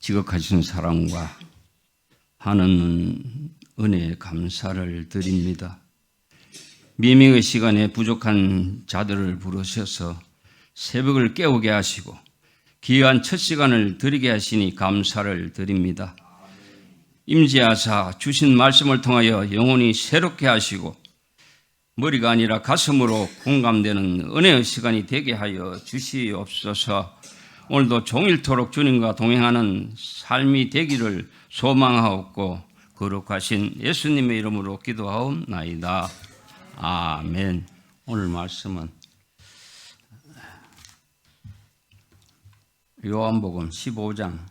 지극하신 사랑과 하는 은혜에 감사를 드립니다. 미명의 시간에 부족한 자들을 부르셔서 새벽을 깨우게 하시고 귀한 첫 시간을 드리게 하시니 감사를 드립니다. 임재하사 주신 말씀을 통하여 영혼이 새롭게 하시고 머리가 아니라 가슴으로 공감되는 은혜의 시간이 되게 하여 주시옵소서. 오늘도 종일토록 주님과 동행하는 삶이 되기를 소망하옵고 거룩하신 예수님의 이름으로 기도하옵나이다. 아멘. 오늘 말씀은 요한복음 15장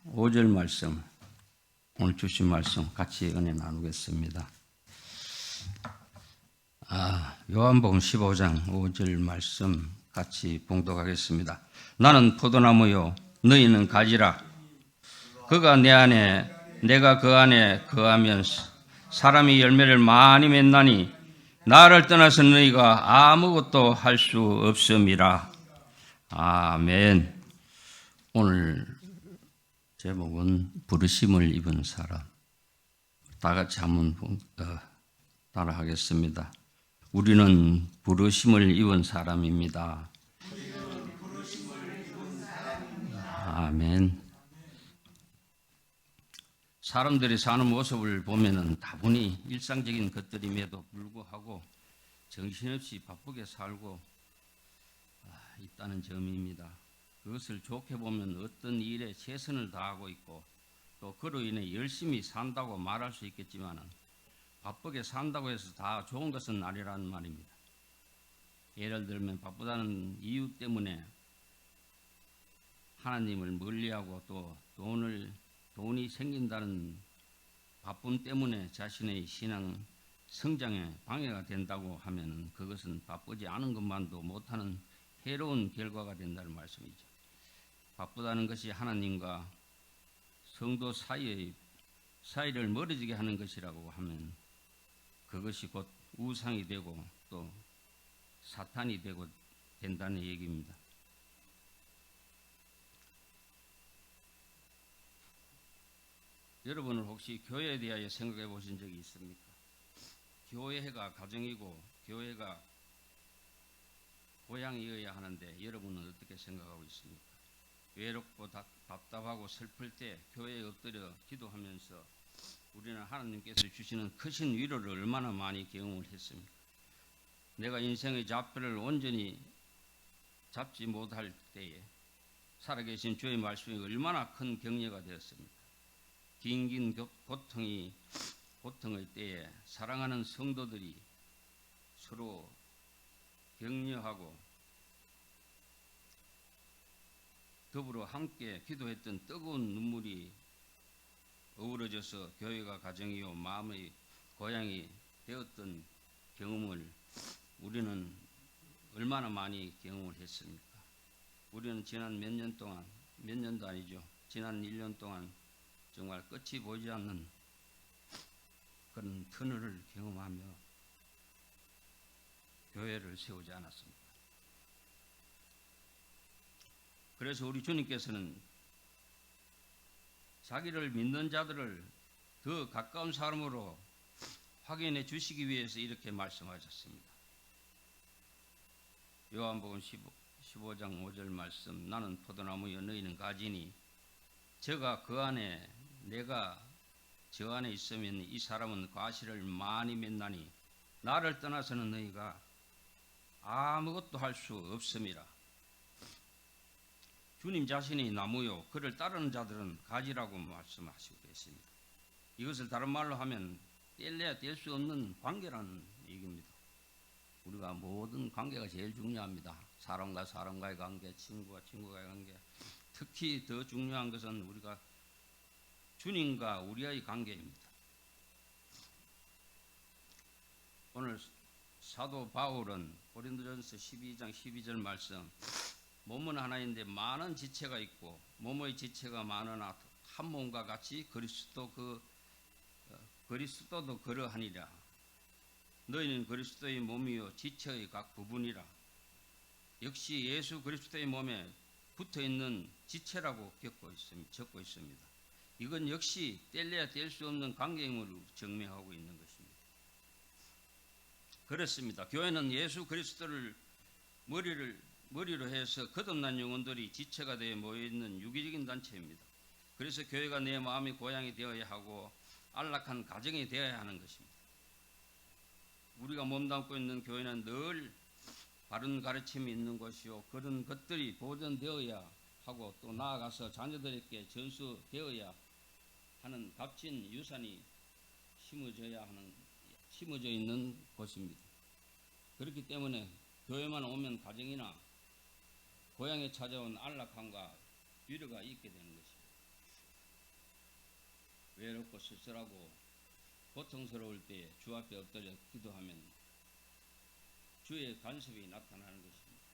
5절 말씀, 오늘 주신 말씀 같이 은혜 나누겠습니다. 요한복음 15장 5절 말씀 같이 봉독하겠습니다. 나는 포도나무요 너희는 가지라. 그가 내 안에 내가 그 안에 거하면서 사람이 열매를 많이 맺나니 나를 떠나서 너희가 아무것도 할 수 없음이라. 아멘. 오늘 제목은 부르심을 입은 사람. 다 같이 한번 따라하겠습니다. 우리는 부르심을 입은 사람입니다. 아멘. 사람들이 사는 모습을 보면은 다분히 일상적인 것들임에도 불구하고 정신없이 바쁘게 살고 있다는 점입니다. 그것을 좋게 보면 어떤 일에 최선을 다하고 있고 또 그로 인해 열심히 산다고 말할 수 있겠지만 바쁘게 산다고 해서 다 좋은 것은 아니라는 말입니다. 예를 들면 바쁘다는 이유 때문에 하나님을 멀리하고 또 돈이 생긴다는 바쁨 때문에 자신의 신앙 성장에 방해가 된다고 하면 그것은 바쁘지 않은 것만도 못하는 해로운 결과가 된다는 말씀이죠. 바쁘다는 것이 하나님과 성도 사이를 멀어지게 하는 것이라고 하면 그것이 곧 우상이 되고 또 사탄이 되고 된다는 얘기입니다. 여러분은 혹시 교회에 대하여 생각해 보신 적이 있습니까? 교회가 가정이고 교회가 고향이어야 하는데 여러분은 어떻게 생각하고 있습니까? 외롭고 답답하고 슬플 때 교회에 엎드려 기도하면서 우리는 하나님께서 주시는 크신 위로를 얼마나 많이 경험을 했습니까? 내가 인생의 좌표를 온전히 잡지 못할 때에 살아계신 주의 말씀이 얼마나 큰 격려가 되었습니까? 긴긴 고통의 때에 사랑하는 성도들이 서로 격려하고 더불어 함께 기도했던 뜨거운 눈물이 어우러져서 교회가 가정이요 마음의 고향이 되었던 경험을 우리는 얼마나 많이 경험을 했습니까? 우리는 지난 몇 년도 아니죠. 지난 1년 동안 정말 끝이 보이지 않는 그런 터널을 경험하며 교회를 세우지 않았습니다. 그래서 우리 주님께서는 자기를 믿는 자들을 더 가까운 사람으로 확인해 주시기 위해서 이렇게 말씀하셨습니다. 요한복음 15장 5절 말씀, 나는 포도나무여 너희는 가지니 저가 그 안에 내가 저 안에 있으면 이 사람은 과실을 많이 맺나니 나를 떠나서는 너희가 아무것도 할 수 없음이라. 주님 자신이 나무요 그를 따르는 자들은 가지라고 말씀하시고 계십니다. 이것을 다른 말로 하면 뗄래야 뗄 수 없는 관계라는 얘기입니다. 우리가 모든 관계가 제일 중요합니다. 사람과 사람과의 관계, 친구와 친구와의 관계. 특히 더 중요한 것은 우리가 주님과 우리의 관계입니다. 오늘 사도 바울은 고린도전서 12장 12절 말씀, 몸은 하나인데 많은 지체가 있고 몸의 지체가 많으나 한 몸과 같이 그리스도도 그러하니라. 너희는 그리스도의 몸이요 지체의 각 부분이라. 역시 예수 그리스도의 몸에 붙어 있는 지체라고 적고 있습니다. 이건 역시 뗄래야 뗄 수 없는 관계임을 증명하고 있는 것입니다. 그렇습니다. 교회는 예수 그리스도를 머리로 해서 거듭난 영혼들이 지체가 되어 모여있는 유기적인 단체입니다. 그래서 교회가 내 마음의 고향이 되어야 하고 안락한 가정이 되어야 하는 것입니다. 우리가 몸담고 있는 교회는 늘 바른 가르침이 있는 것이요, 그런 것들이 보존되어야 하고 또 나아가서 자녀들에게 전수되어야 하는 값진 유산이 심어져 있는 곳입니다. 그렇기 때문에 교회만 오면 가정이나 고향에 찾아온 안락함과 위로가 있게 되는 것입니다. 외롭고 쓸쓸하고 고통스러울 때에 주 앞에 엎드려 기도하면 주의 간섭이 나타나는 것입니다.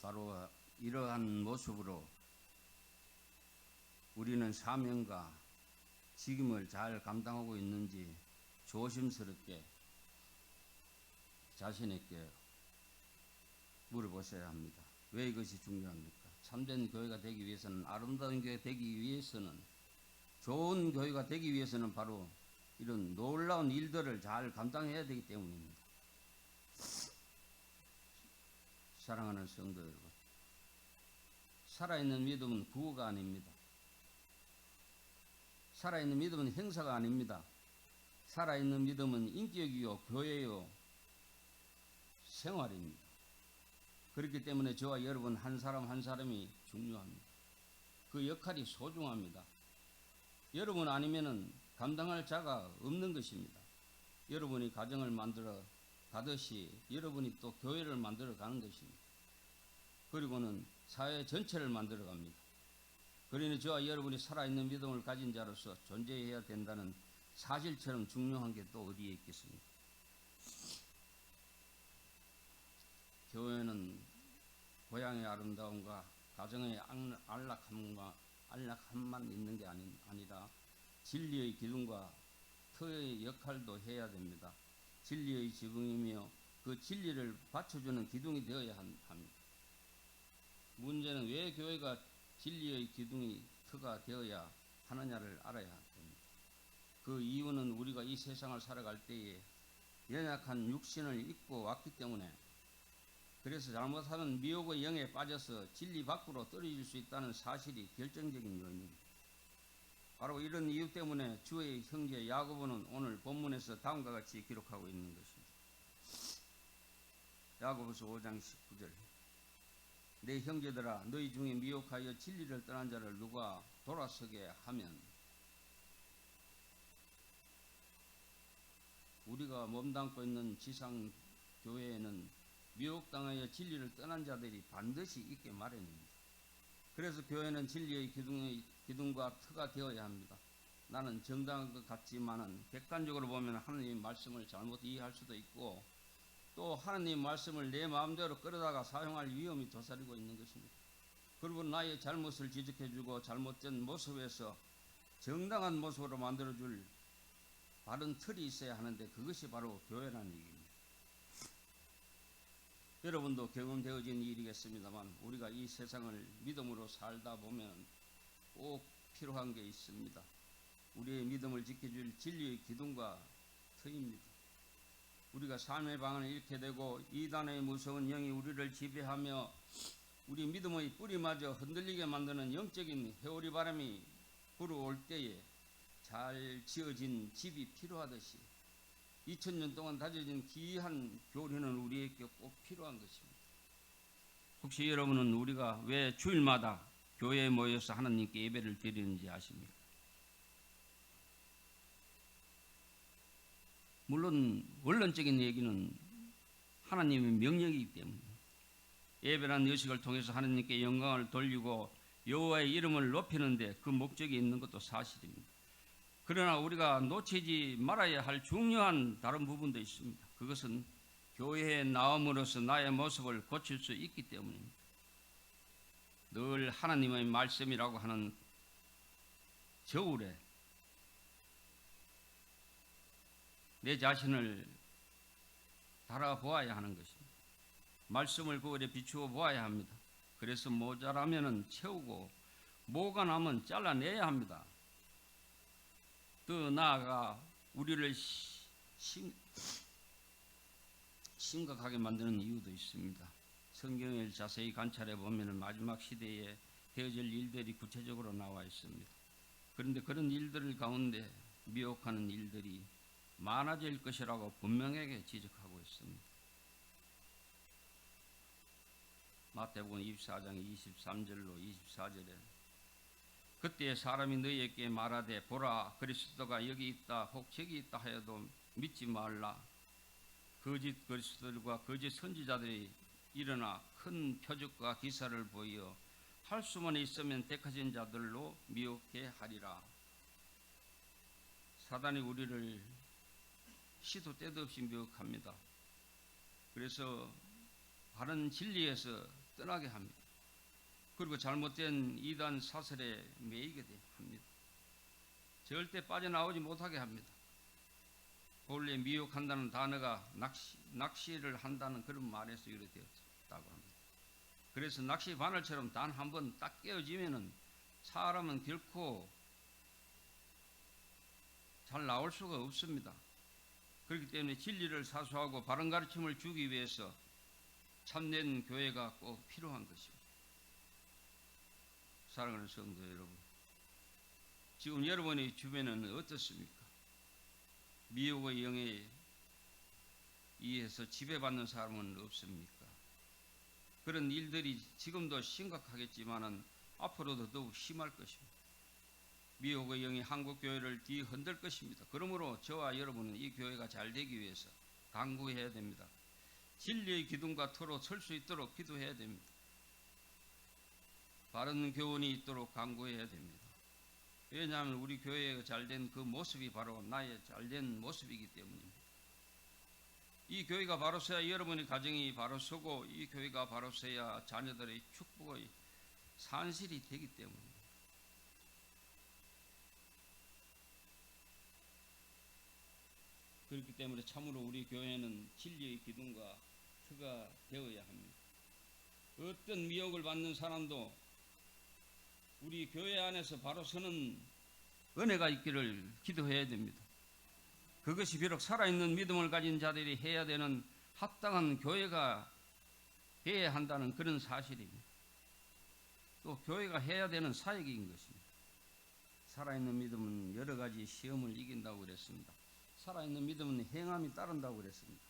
바로 이러한 모습으로 우리는 사명과 직임을 잘 감당하고 있는지 조심스럽게 자신에게 물어보셔야 합니다. 왜 이것이 중요합니까? 참된 교회가 되기 위해서는, 아름다운 교회 되기 위해서는, 좋은 교회가 되기 위해서는 바로 이런 놀라운 일들을 잘 감당해야 되기 때문입니다. 사랑하는 성도 여러분, 살아있는 믿음은 구호가 아닙니다. 살아있는 믿음은 행사가 아닙니다. 살아있는 믿음은 인격이요, 교회요, 생활입니다. 그렇기 때문에 저와 여러분 한 사람 한 사람이 중요합니다. 그 역할이 소중합니다. 여러분 아니면은 감당할 자가 없는 것입니다. 여러분이 가정을 만들어 가듯이 여러분이 또 교회를 만들어 가는 것입니다. 그리고는 사회 전체를 만들어 갑니다. 그러니 저와 여러분이 살아있는 믿음을 가진 자로서 존재해야 된다는 사실처럼 중요한 게 또 어디에 있겠습니까? 교회는 고향의 아름다움과 가정의 안락함만 있는 게 아니라 진리의 기둥과 터의 역할도 해야 됩니다. 진리의 지붕이며 그 진리를 받쳐주는 기둥이 되어야 합니다. 문제는 왜 교회가 진리의 기둥이 터가 되어야 하느냐를 알아야 됩니다. 그 이유는 우리가 이 세상을 살아갈 때에 연약한 육신을 입고 왔기 때문에, 그래서 잘못하면 미혹의 영에 빠져서 진리 밖으로 떨어질 수 있다는 사실이 결정적인 요인입니다. 바로 이런 이유 때문에 주의 형제 야고보는 오늘 본문에서 다음과 같이 기록하고 있는 것입니다. 야고보서 5장 19절, 내 형제들아, 너희 중에 미혹하여 진리를 떠난 자를 누가 돌아서게 하면, 우리가 몸담고 있는 지상 교회에는 미혹당하여 진리를 떠난 자들이 반드시 있게 마련입니다. 그래서 교회는 진리의 기둥과 터가 되어야 합니다. 나는 정당한 것 같지만은 객관적으로 보면 하나님의 말씀을 잘못 이해할 수도 있고, 또 하나님의 말씀을 내 마음대로 끌어다가 사용할 위험이 도사리고 있는 것입니다. 그리고 나의 잘못을 지적해주고 잘못된 모습에서 정당한 모습으로 만들어줄 바른 틀이 있어야 하는데, 그것이 바로 교회라는 얘기입니다. 여러분도 경험되어진 일이겠습니다만, 우리가 이 세상을 믿음으로 살다 보면 꼭 필요한 게 있습니다. 우리의 믿음을 지켜줄 진리의 기둥과 터입니다. 우리가 삶의 방안을 잃게 되고 이단의 무서운 영이 우리를 지배하며 우리 믿음의 뿌리마저 흔들리게 만드는 영적인 회오리 바람이 불어올 때에 잘 지어진 집이 필요하듯이 2000년 동안 다져진 귀한 교리는 우리에게 꼭 필요한 것입니다. 혹시 여러분은 우리가 왜 주일마다 교회에 모여서 하나님께 예배를 드리는지 아십니까? 물론 원론적인 얘기는 하나님의 명령이기 때문에 예배라는 의식을 통해서 하나님께 영광을 돌리고 여호와의 이름을 높이는데 그 목적이 있는 것도 사실입니다. 그러나 우리가 놓치지 말아야 할 중요한 다른 부분도 있습니다. 그것은 교회에 나옴으로써 나의 모습을 고칠 수 있기 때문입니다. 늘 하나님의 말씀이라고 하는 저울에 내 자신을 달아보아야 하는 것입니다. 말씀을 거울에 비추어 보아야 합니다. 그래서 모자라면은 채우고 뭐가 남으면 잘라내야 합니다. 더 나아가 우리를 심각하게 만드는 이유도 있습니다. 성경을 자세히 관찰해 보면 마지막 시대에 되어질 일들이 구체적으로 나와 있습니다. 그런데 그런 일들 가운데 미혹하는 일들이 많아질 것이라고 분명하게 지적하고 있습니다. 마태복음 24장 23절로 24절에 그때 사람이 너희에게 말하되 보라 그리스도가 여기 있다 혹 저기 있다 하여도 믿지 말라. 거짓 그리스도들과 거짓 선지자들이 일어나 큰 표적과 기사를 보여 할 수만 있으면 택하신 자들로 미혹게 하리라. 사단이 우리를 시도 때도 없이 미혹합니다. 그래서 바른 진리에서 떠나게 합니다. 그리고 잘못된 이단 사설에 매이게 합니다. 절대 빠져나오지 못하게 합니다. 본래 미혹한다는 단어가 낚시를 한다는 그런 말에서 유래되었다고 합니다. 그래서 낚시 바늘처럼 단 한 번 딱 깨어지면은 사람은 결코 잘 나올 수가 없습니다. 그렇기 때문에 진리를 사수하고 바른 가르침을 주기 위해서 참된 교회가 꼭 필요한 것입니다. 사랑하는 성도 여러분, 지금 여러분의 주변은 어떻습니까? 미혹의 영에 의해서 지배받는 사람은 없습니까? 그런 일들이 지금도 심각하겠지만은 앞으로도 더욱 심할 것입니다. 미혹의 영이 한국 교회를 뒤흔들 것입니다. 그러므로 저와 여러분은 이 교회가 잘 되기 위해서 간구해야 됩니다. 진리의 기둥과 터로 설 수 있도록 기도해야 됩니다. 바른 교훈이 있도록 간구해야 됩니다. 왜냐하면 우리 교회가 잘된 그 모습이 바로 나의 잘된 모습이기 때문입니다. 이 교회가 바로 서야 여러분의 가정이 바로 서고 이 교회가 바로 서야 자녀들의 축복의 산실이 되기 때문입니다. 그렇기 때문에 참으로 우리 교회는 진리의 기둥과 터가 되어야 합니다. 어떤 미혹을 받는 사람도 우리 교회 안에서 바로 서는 은혜가 있기를 기도해야 됩니다. 그것이 비록 살아있는 믿음을 가진 자들이 해야 되는 합당한 교회가 해야 한다는 그런 사실입니다. 또 교회가 해야 되는 사역인 것입니다. 살아있는 믿음은 여러 가지 시험을 이긴다고 그랬습니다. 살아있는 믿음은 행함이 따른다고 그랬습니다.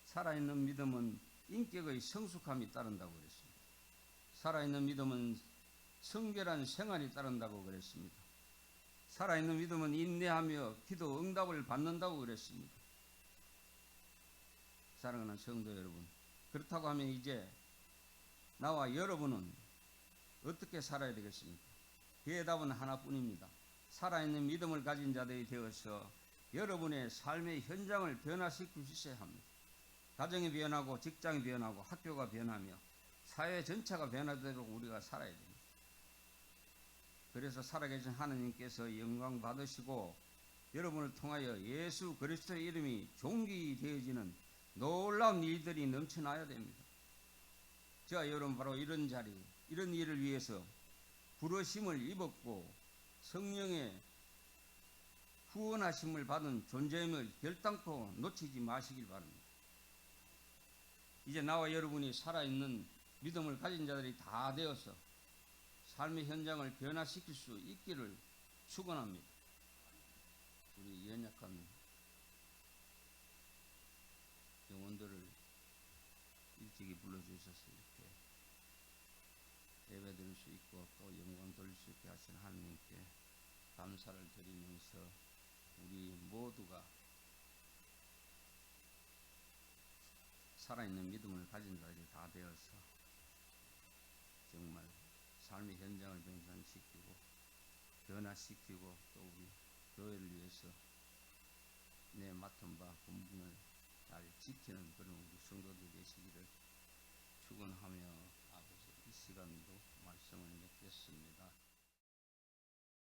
살아있는 믿음은 인격의 성숙함이 따른다고 그랬습니다. 살아있는 믿음은 성결한 생활이 따른다고 그랬습니다. 살아있는 믿음은 인내하며 기도 응답을 받는다고 그랬습니다. 사랑하는 성도 여러분, 그렇다고 하면 이제 나와 여러분은 어떻게 살아야 되겠습니까? 대답은 하나뿐입니다. 살아있는 믿음을 가진 자들이 되어서 여러분의 삶의 현장을 변화시킬 수 있어야 합니다. 가정이 변하고 직장이 변하고 학교가 변하며 사회 전체가 변화되도록 우리가 살아야 됩니다. 그래서 살아계신 하나님께서 영광 받으시고 여러분을 통하여 예수 그리스도의 이름이 존귀되어지는 놀라운 일들이 넘쳐나야 됩니다. 저와 여러분 바로 이런 자리, 이런 일을 위해서 부르심을 입었고 성령의 후원하심을 받은 존재임을 결단코 놓치지 마시길 바랍니다. 이제 나와 여러분이 살아있는 믿음을 가진 자들이 다 되어서 삶의 현장을 변화시킬 수 있기를 축원합니다. 우리 연약한 영혼들을 일찍이 불러주셔서 이렇게 예배드릴 수 있고 또 영광 돌릴 수 있게 하신 하나님께 감사를 드리면서 우리 모두가 살아있는 믿음을 가진 자들이 다 되어서 정말 삶의 현장을 변화시키고 또 우리 교회를 위해서 내 맡은 바 본분을 잘 지키는 그런 우리 성도들이 되시기를 축원하며 아버지 이 시간도 말씀을 맺겠습니다.